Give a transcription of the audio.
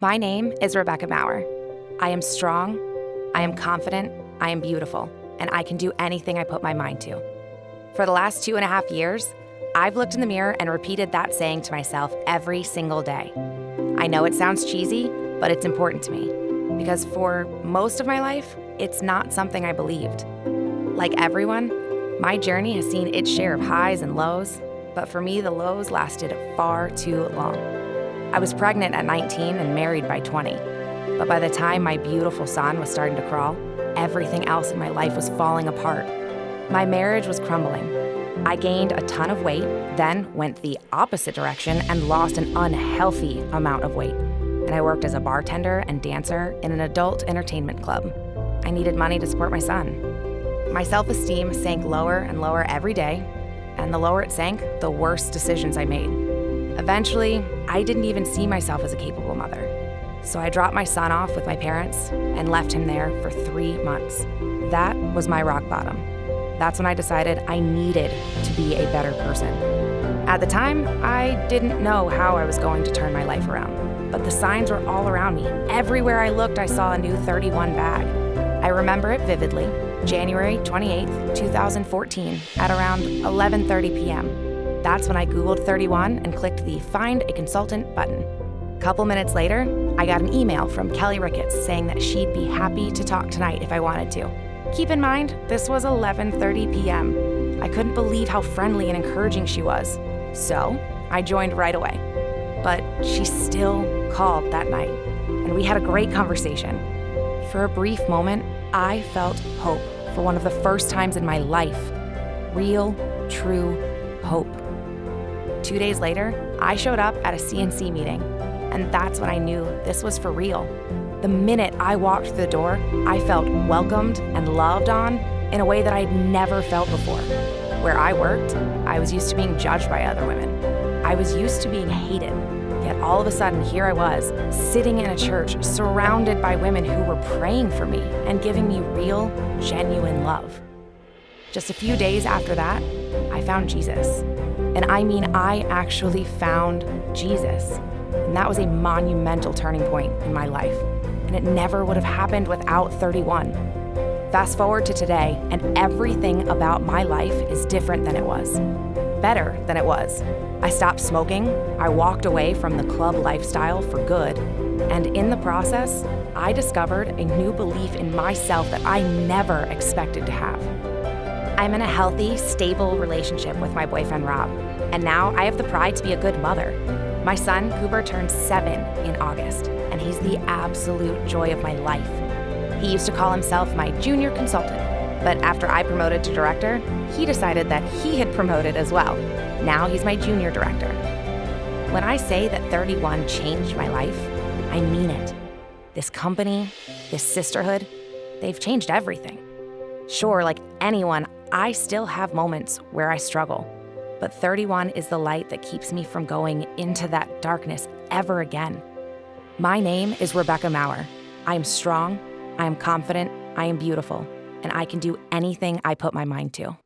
My name is Rebecca Maurer. I am strong, I am confident, I am beautiful, and I can do anything I put my mind to. For the last 2.5 years, I've looked in the mirror and repeated that saying to myself every single day. I know it sounds cheesy, but it's important to me, because for most of my life, it's not something I believed. Like everyone, my journey has seen its share of highs and lows, but for me, the lows lasted far too long. I was pregnant at 19 and married by 20, but by the time my beautiful son was starting to crawl, everything else in my life was falling apart. My marriage was crumbling. I gained a ton of weight, then went the opposite direction and lost an unhealthy amount of weight. And I worked as a bartender and dancer in an adult entertainment club. I needed money to support my son. My self-esteem sank lower and lower every day, and the lower it sank, the worse decisions I made. Eventually, I didn't even see myself as a capable mother. So I dropped my son off with my parents and left him there for 3 months. That was my rock bottom. That's when I decided I needed to be a better person. At the time, I didn't know how I was going to turn my life around, but the signs were all around me. Everywhere I looked, I saw a new 31 bag. I remember it vividly, January 28th, 2014, at around 11:30 p.m. That's when I Googled 31 and clicked the Find a Consultant button. A couple minutes later, I got an email from Kelly Ricketts saying that she'd be happy to talk tonight if I wanted to. Keep in mind, this was 11:30 p.m. I couldn't believe how friendly and encouraging she was. So I joined right away. But she still called that night, and we had a great conversation. For a brief moment, I felt hope for one of the first times in my life. Real, true hope. 2 days later, I showed up at a CNC meeting, and that's when I knew this was for real. The minute I walked through the door, I felt welcomed and loved on in a way that I'd never felt before. Where I worked, I was used to being judged by other women. I was used to being hated. Yet all of a sudden, here I was, sitting in a church, surrounded by women who were praying for me and giving me real, genuine love. Just a few days after that, I found Jesus. And I mean, I actually found Jesus. And that was a monumental turning point in my life. And it never would have happened without 31. Fast forward to today, and everything about my life is different than it was. Better than it was. I stopped smoking, I walked away from the club lifestyle for good, and in the process, I discovered a new belief in myself that I never expected to have. I'm in a healthy, stable relationship with my boyfriend, Rob, and now I have the pride to be a good mother. My son, Cooper, turned 7 in August, and he's the absolute joy of my life. He used to call himself my junior consultant, but after I promoted to director, he decided that he had promoted as well. Now he's my junior director. When I say that 31 changed my life, I mean it. This company, this sisterhood, they've changed everything. Sure, like anyone, I still have moments where I struggle, but 31 is the light that keeps me from going into that darkness ever again. My name is Rebecca Maurer. I am strong, I am confident, I am beautiful, and I can do anything I put my mind to.